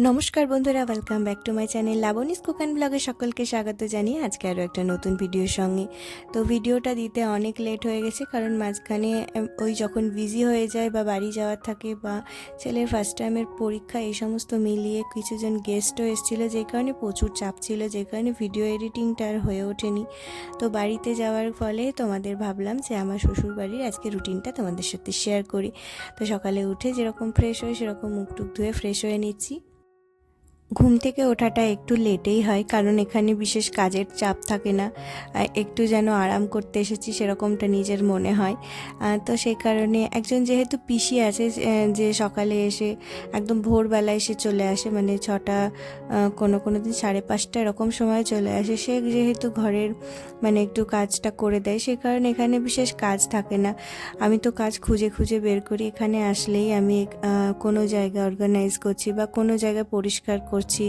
নমস্কার বন্ধুরা, welcome back to my channel Laboni's cook and ব্লগে সকলকে স্বাগত জানিয়ে আজকে আরও একটা নতুন ভিডিওর সঙ্গে। তো ভিডিওটা দিতে অনেক লেট হয়ে গেছে, কারণ মাঝখানে ওই যখন বিজি হয়ে যায় বা বাড়ি যাওয়ার থাকে বা ছেলের ফার্স্ট টাইমের পরীক্ষা, এই সমস্ত মিলিয়ে কিছুজন গেস্টও এসেছিলো, যে কারণে প্রচুর চাপ ছিল, যে কারণে ভিডিও এডিটিংটা আর হয়ে ওঠেনি। তো বাড়িতে যাওয়ার ফলে তোমাদের ভাবলাম যে আমার শ্বশুর বাড়ির আজকে রুটিনটা তোমাদের সাথে শেয়ার করি। তো সকালে উঠে যেরকম ফ্রেশ হয়ে সেরকম মুখ টুক ধুয়ে ফ্রেশ হয়ে নিচ্ছি। ঘুম থেকে ওঠাটা একটু লেটেই হয়, কারণ এখানে বিশেষ কাজের চাপ থাকে না, একটু যেন আরাম করতে এসেছি সেরকমটা নিজের মনে হয়। তো সেই কারণে একজন যেহেতু পিসি আছে, যে সকালে এসে একদম ভোরবেলা এসে চলে আসে, মানে 6টা, কোনো দিন 5:30 এরকম সময় চলে আসে। সে যেহেতু ঘরের মানে একটু কাজটা করে দেয়, সে কারণে এখানে বিশেষ কাজ থাকে না। আমি তো কাজ খুঁজে খুঁজে বের করি। এখানে আসলেই আমি কোনো জায়গা অর্গানাইজ করছি বা কোনো জায়গা পরিষ্কার করছি,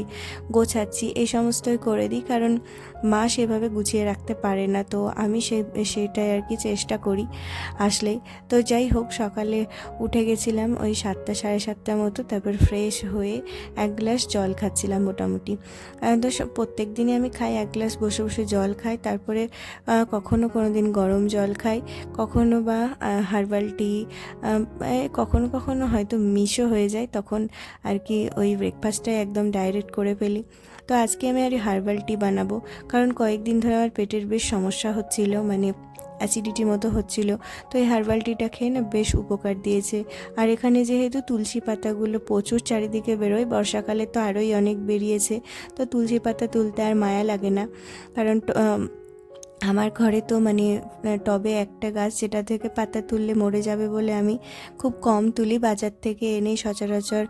গোছাচ্ছি, এই সমস্তই করে দিই, কারণ মা সেভাবে গুছিয়ে রাখতে পারে না। তো আমি সেটাই আর কি চেষ্টা করি আসলেই। তো যাই হোক, সকালে উঠে গেছিলাম ওই 7টা 7:30 মতো, তারপর ফ্রেশ হয়ে 1 গ্লাস জল খাচ্ছিলাম মোটামুটি। তো প্রত্যেক দিনই আমি খাই 1 গ্লাস, বসে বসে জল খাই। তারপরে কখনো কোনো দিন গরম জল খাই, কখনো বা হার্বাল টি, কখনো হয়তো মিশও হয়ে যায়, তখন আর কি ওই ব্রেকফাস্টটাই একদম ডাইরেক্ট করে ফেলি। তো আজকে আমি আর হার্বাল টি বানাবো, কারণ কয়েকদিন ধরে আমার পেটের বেশ সমস্যা হচ্ছিল, মানে অ্যাসিডিটি মতো হচ্ছিল। তো এই হার্বাল টিটা খেয়ে না বেশ উপকার দিয়েছে। আর এখানে যেহেতু তুলসী পাতাগুলো প্রচুর চারিদিকে বেরোয়, বর্ষাকালে তো আরোই অনেক বেরিয়েছে, তো তুলসী পাতা তুলতে আর মায়া লাগে না, কারণ আমার ঘরে তো মানে টবে একটা গাছ, যেটা থেকে পাতা তুললে মরে যাবে বলে আমি খুব কম তুলি, বাজার থেকে এনেই সচরাচর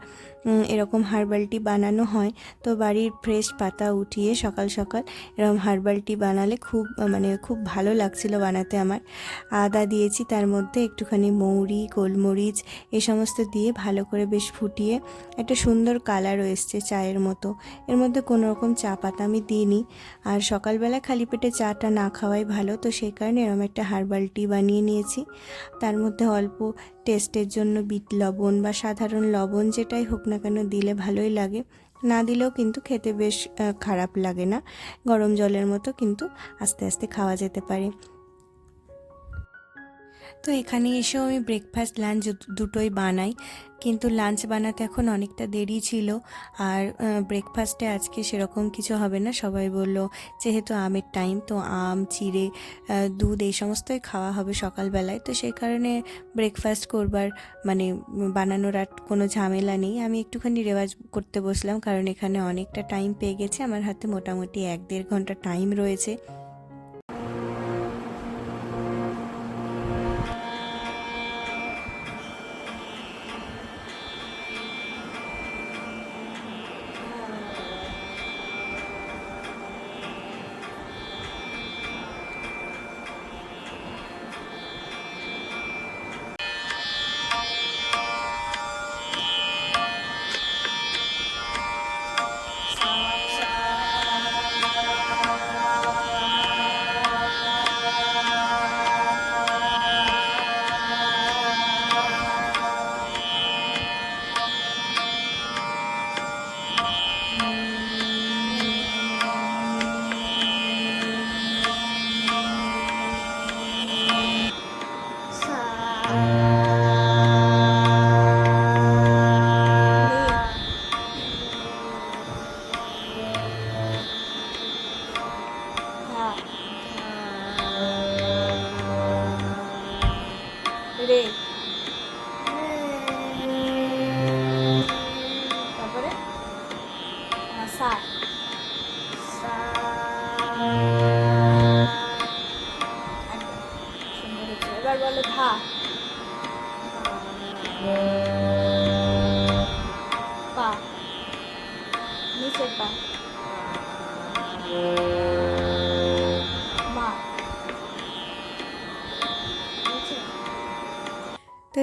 এরকম হার্বাল টি বানানো হয়। তো বাড়ির ফ্রেশ পাতা উঠিয়ে সকাল সকাল এরকম হার্বাল টি বানালে খুব ভালো লাগছিল বানাতে আমার। আদা দিয়েছি, তার মধ্যে একটুখানি মৌরি, গোলমরিচ, এই সমস্ত দিয়ে ভালো করে বেশ ফুটিয়ে একটা সুন্দর কালারও এসছে চায়ের মতো। এর মধ্যে কোনো রকম চা পাতা আমি দিইনি, আর সকালবেলা খালি পেটে চাটা না খাওয়াই ভালো, তো সেই কারণে এরকম একটা হার্বাল টি বানিয়ে নিয়েছি। তার মধ্যে অল্প টেস্টের জন্য বিট লবণ বা সাধারণ লবণ যেটাই হোক না কেন দিলে ভালোই লাগে, না দিলেও কিন্তু খেতে বেশ খারাপ লাগে না। গরম জলের মতো কিন্তু আস্তে আস্তে খাওয়া যেতে পারে। তো এখানে এসেও আমি ব্রেকফাস্ট লাঞ্চ দুটোই বানাই, কিন্তু লাঞ্চ বানাতে এখন অনেকটা দেরি ছিল, আর ব্রেকফাস্টে আজকে সেরকম কিছু হবে না। সবাই বলল যেহেতু আমের টাইম, তো আম, চিড়ে, দুধ, এই সমস্তই খাওয়া হবে সকালবেলায়, তো সেই কারণে ব্রেকফাস্ট করবার মানে বানানোর আর কোনো ঝামেলা নেই। আমি একটুখানি রেওয়াজ করতে বসলাম, কারণ এখানে অনেকটা টাইম পেয়ে গেছে, আমার হাতে মোটামুটি 1-1.5 ঘন্টা টাইম রয়েছে।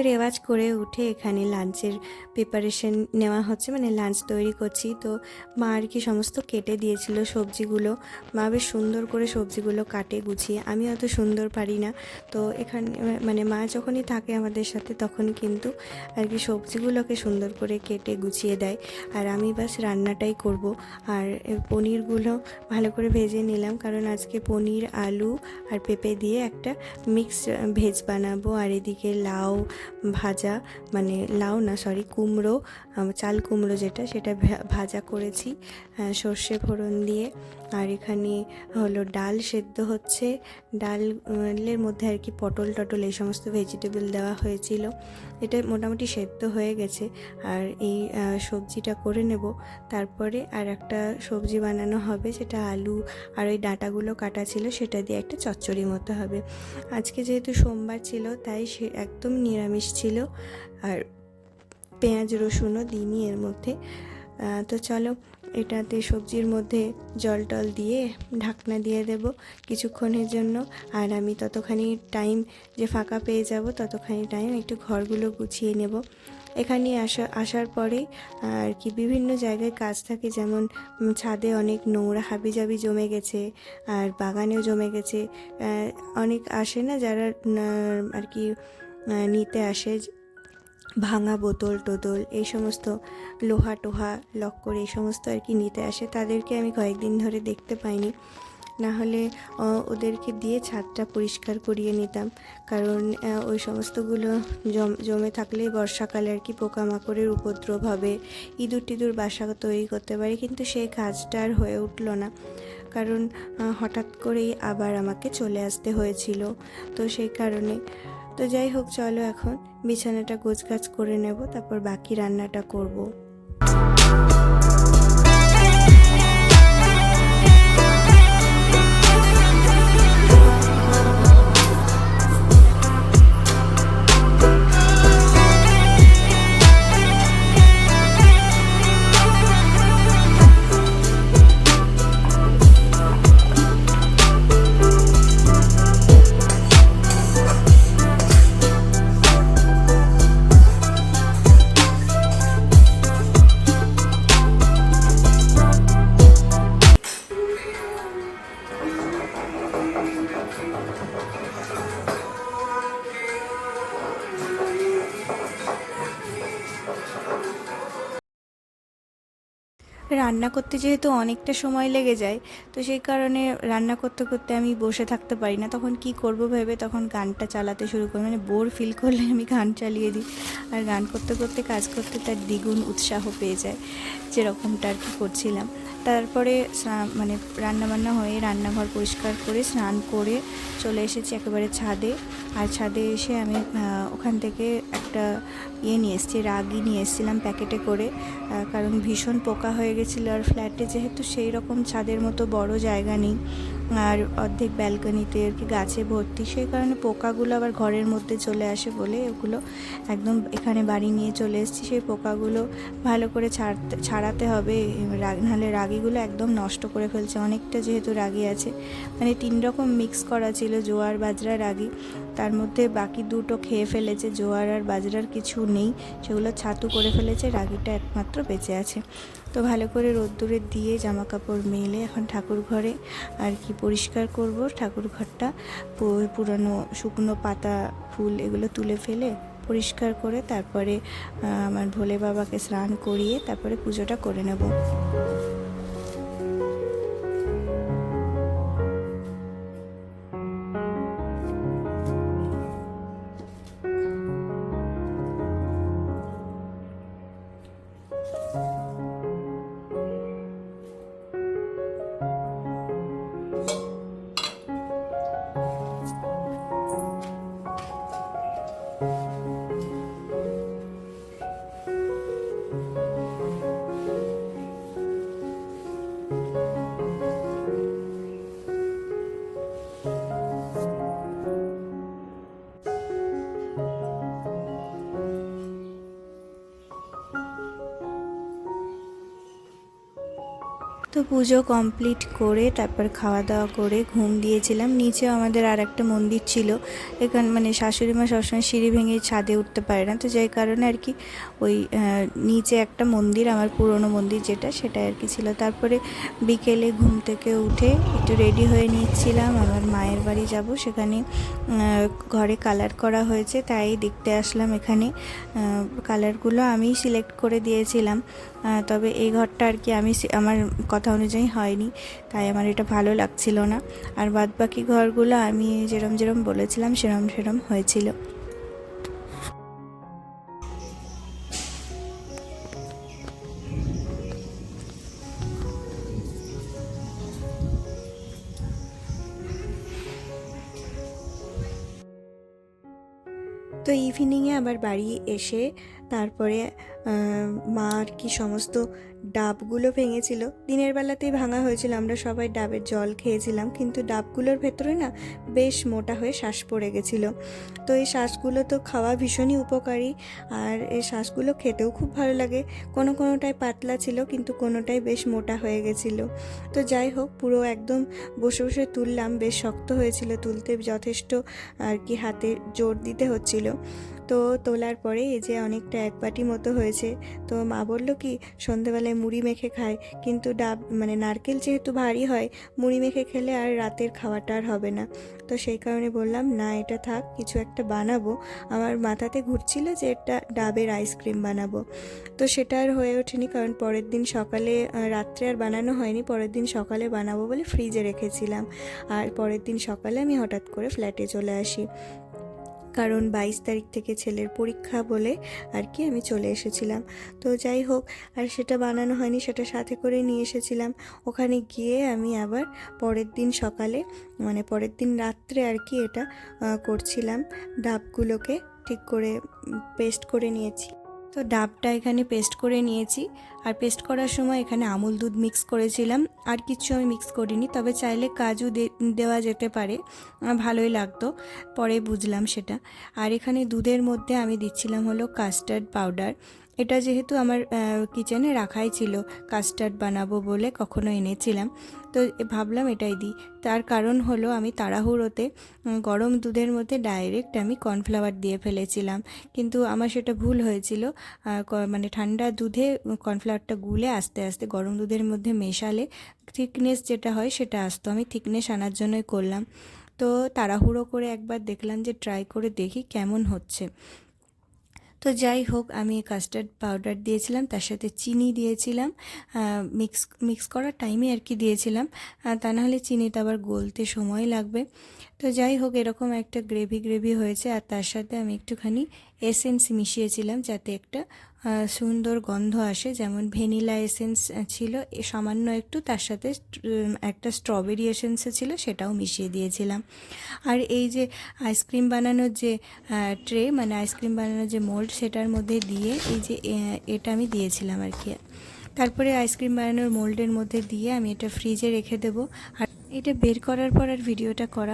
রেওয়াজ করে উঠে এখানে লাঞ্চের প্রিপারেশন নেওয়া হচ্ছে, মানে লাঞ্চ তৈরি করছি। তো মা আর কি সমস্ত কেটে দিয়েছিল সবজিগুলো। মা বেশ সুন্দর করে সবজিগুলো কাটে গুছিয়ে, আমি অত সুন্দর পারি না। তো এখানে মানে মা যখনই থাকে আমাদের সাথে তখন কিন্তু আর কি সবজিগুলোকে সুন্দর করে কেটে গুছিয়ে দেয়, আর আমি বাস রান্নাটাই করব। আর পনিরগুলো ভালো করে ভেজে নিলাম, কারণ আজকে পনির, আলু আর পেঁপে দিয়ে একটা মিক্স ভেজ বানাবো। আর এদিকে লাউ ভাজা, মানে লাউ না সরি কুমড়ো, চাল কুমড়ো যেটা, সেটা ভাজা করেছি সর্ষে ফোড়ন দিয়ে। আর এখানে হলো ডাল সেদ্ধ হচ্ছে, ডালের মধ্যে আর কি পটল টটল এই সমস্ত ভেজিটেবল দেওয়া হয়েছিল। এটা মোটামুটি সেদ্ধ হয়ে গেছে। আর এই সবজিটা করে নেব, তারপরে আর একটা সবজি বানানো হবে, সেটা আলু আর ওই ডাঁটাগুলো কাটা ছিল সেটা দিয়ে একটা চচ্চড়ি মতো হবে। আজকে যেহেতু সোমবার ছিল তাই সে একদম নিরামিষ ছিল, আর পেঁয়াজ রসুনও দিইনি এর মধ্যে। তো চলো এটাতে সবজির মধ্যে জল টল দিয়ে ঢাকনা দিয়ে দেব কিছুক্ষণের জন্য। আর আমি ততখানি টাইম যে ফাঁকা পেয়ে যাব ততখানি টাইম একটু ঘরগুলো গুছিয়ে নেব। এখানে আসার পরে আর কি বিভিন্ন জায়গায় কাজ থাকে, যেমন ছাদে অনেক নোংরা হাবিজাবি জমে গেছে, আর বাগানেও জমে গেছে। অনেক আসে না যারা আর কি নিতে আসে ভাঙা বোতল টোতল, এই সমস্ত লোহা টোহা লক্কর এই সমস্ত আর কি নিতে আসে। তাদেরকে আমি কয়েকদিন ধরে দেখতে পাইনি, না হলে ওদেরকে দিয়ে ছাদটা পরিষ্কার করিয়ে নিতাম। কারণ ওই সমস্তগুলো জমে থাকলেই বর্ষাকালে আর কি পোকামাকড়ের উপদ্রব হবে, ইঁদুর টিঁদুর বাসা তৈরি করতে পারে। কিন্তু সেই কাজটা আর হয়ে উঠলো না, কারণ হঠাৎ করেই আবার আমাকে চলে আসতে হয়েছিল। তো সেই কারণে তো যাই হোক, চলো এখন বিছানাটা গোছগাছ করে নেব, তারপর বাকি রান্নাটা করব। রান্না করতে যেহেতু অনেকটা সময় লেগে যায়, তো সেই কারণে রান্না করতে করতে আমি বসে থাকতে পারি না। তখন কি করব ভেবে তখন গানটা চালাতে শুরু করি, মানে বোর ফিল করলে আমি গান চালিয়ে দিই। আর গান করতে করতে কাজ করতে তার দ্বিগুণ উৎসাহ পেয়ে যায়, যেরকমটা আর কি করছিলাম। তারপরে মানে রান্নাবান্না হয়ে রান্নাঘর পরিষ্কার করে স্নান করে চলে এসেছি একেবারে ছাদে। আর ছাদে এসে আমি ওখান থেকে একটা নিয়ে এসেছি, রাগি নিয়ে এসেছিলাম প্যাকেটে করে, কারণ ভীষণ পোকা হয়ে গেছিলো। আর ফ্ল্যাটে যেহেতু সেই রকম ছাদের মতো বড় জায়গা নেই, আর অর্ধেক ব্যালকনিতে আর কি গাছে ভর্তি, সেই কারণে পোকাগুলো আবার ঘরের মধ্যে চলে আসে বলে ওগুলো একদম এখানে বাড়ি নিয়ে চলে এসেছি। সেই পোকাগুলো ভালো করে ছাড়াতে হবে, নাহলে রাগিগুলো একদম নষ্ট করে ফেলছে। অনেকটা যেহেতু রাগি আছে, মানে 3 রকম মিক্স করা ছিল, জোয়ার বাজরা রাগি, তার মধ্যে বাকি দুটো খেয়ে ফেলেছে, জোয়ার আর বাজরার কিছু নেই, সেগুলো ছাতু করে ফেলেছে, রাগিটা একমাত্র বেঁচে আছে। তো ভালো করে রোদ্দুরে দিয়ে জামা কাপড় মেলে এখন ঠাকুর ঘরে আর কি পরিষ্কার করব। ঠাকুর ঘরটা পুরানো শুকনো পাতা ফুল এগুলো তুলে ফেলে পরিষ্কার করে তারপরে আমার ভোলে বাবাকে স্নান করিয়ে তারপরে পুজোটা করে নেব। পুজো কমপ্লিট করে তারপর খাওয়া দাওয়া করে ঘুম দিয়েছিলাম। নিচে আমাদের আর একটা মন্দির ছিল, এখানে মানে শাশুড়ি মা সবসময় সিঁড়ি ভেঙে ছাদে উঠতে পারে না, তো যাই কারণে আর কি ওই নিচে একটা মন্দির, আমার পুরনো মন্দির যেটা, সেটা আর কি ছিল। তারপরে বিকেলে ঘুম থেকে উঠে একটু রেডি হয়ে নিচ্ছিলাম, আমার মায়ের বাড়ি যাব, সেখানে ঘরে কালার করা হয়েছে তাই দেখতে আসলাম। এখানে কালারগুলো আমি সিলেক্ট করে দিয়েছিলাম, তবে এই ঘরটা আর কি আমি আমার কথা অনুযায়ী হয়নি, তাই আমার এটা ভালো লাগছিল না। আর বাদবাকি ঘরগুলো আমি যেরম যেরম বলেছিলাম সেরম সেরম হয়েছিল। তো ইভিনিংয়ে আবার বাড়ি এসে তারপরে মা আর কি সমস্ত ডাবগুলো ভেঙেছিল, দিনের বেলাতেই ভাঙা হয়েছিল, আমরা সবাই ডাবের জল খেয়েছিলাম, কিন্তু ডাবগুলোর ভেতরে না বেশ মোটা হয়ে শ্বাস পড়ে গেছিলো। তো এই শ্বাসগুলো তো খাওয়া ভীষণই উপকারী, আর এই শ্বাসগুলো খেতেও খুব ভালো লাগে। কোনোটায় পাতলা ছিল কিন্তু কোনোটাই বেশ মোটা হয়ে গেছিলো। তো যাই হোক, পুরো একদম বসে বসে তুললাম, বেশ শক্ত হয়েছিল, তুলতে যথেষ্ট আর কি হাতে জোর দিতে হচ্ছিল। তো তোলার পরে এই যে অনেকটা এক বাটি মতো হয়েছে। তো মা বলল কি সন্ধেবেলায় মুড়ি মেখে খায়, কিন্তু ডাব মানে নারকেল যেহেতু ভারী হয়, মুড়ি মেখে খেলে আর রাতের খাওয়াটা আর হবে না। তো সেই কারণে বললাম না, এটা থাক, কিছু একটা বানাবো। আমার মাথাতে ঘুরছিল যে এটা ডাবের আইসক্রিম বানাবো, তো সেটা আর হয়ে ওঠেনি, কারণ পরের দিন সকালে রাত্রে আর বানানো হয়নি, পরের দিন সকালে বানাবো বলে ফ্রিজে রেখেছিলাম। আর পরের দিন সকালে আমি হঠাৎ করে ফ্ল্যাটে চলে আসি, কারণ 22 তারিখ থেকে ছেলের পরীক্ষা বলে আর কি আমি চলে এসেছিলাম। তো যাই হোক, আর সেটা বানানো হয়নি, সেটা সাথে করে নিয়ে এসেছিলাম। ওখানে গিয়ে আমি আবার পরের দিন সকালে মানে পরের দিন রাত্রে আর কি এটা করছিলাম, ডাবগুলোকে ঠিক করে পেস্ট করে নিয়েছি। তো ডাবটা এখানে পেস্ট করে নিয়েছি, আর পেস্ট করার সময় এখানে আমুল দুধ মিক্স করেছিলাম, আর কিছু আমি মিক্স করিনি, তবে চাইলে কাজু দেওয়া যেতে পারে, ভালোই লাগতো, পরে বুঝলাম সেটা। আর এখানে দুধের মধ্যে আমি দিচ্ছিলাম হলো কাস্টার্ড পাউডার। এটা যেহেতু আমার কিচেনে রাখাই ছিল, কাস্টার্ড বানাবো বলে কখনো এনেছিলাম, তো ভাবলাম এটাই দিই। তার কারণ হলো আমি তাড়াহুড়োতে গরম দুধের মধ্যে ডাইরেক্ট আমি কর্নফ্লাওয়ার দিয়ে ফেলেছিলাম, কিন্তু আমার সেটা ভুল হয়েছিল। মানে ঠান্ডা দুধে কর্নফ্লাওয়ারটা গুলে আস্তে আস্তে গরম দুধের মধ্যে মেশালে থিকনেস যেটা হয় সেটা আসতো, আমি থিকনেস আনার জন্যই করলাম। তো তাড়াহুড়ো করে একবার দেখলাম যে ট্রাই করে দেখি কেমন হচ্ছে। তো যাই হোক, আমি কাস্টার্ড পাউডার দিয়েছিলাম, তার সাথে চিনি দিয়েছিলাম, মিক্স করার টাইমে আর কি দিয়েছিলাম, তা নাহলে চিনিটা আবার গলতে সময় লাগবে। তো যাই হোক, এরকম একটা গ্রেভি হয়েছে, আর তার সাথে আমি একটুখানি এসেন্স মিশিয়েছিলাম যাতে একটা সুন্দর গন্ধ আসে, যেমন ভ্যানিলা এসেন্স ছিল সামান্য একটু, তার সাথে একটা স্ট্রবেরি এসেন্সও ছিল, সেটাও মিশিয়ে দিয়েছিলাম। আর এই যে আইসক্রিম বানানোর যে ট্রে মানে আইসক্রিম বানানোর যে মোল্ড, সেটার মধ্যে দিয়ে এই যে এটা আমি দিয়েছিলাম আর কি। তারপরে আইসক্রিম বানানোর মোল্ডের মধ্যে দিয়ে আমি এটা ফ্রিজে রেখে দেবো। আর এটা বের করার পর আর ভিডিওটা করা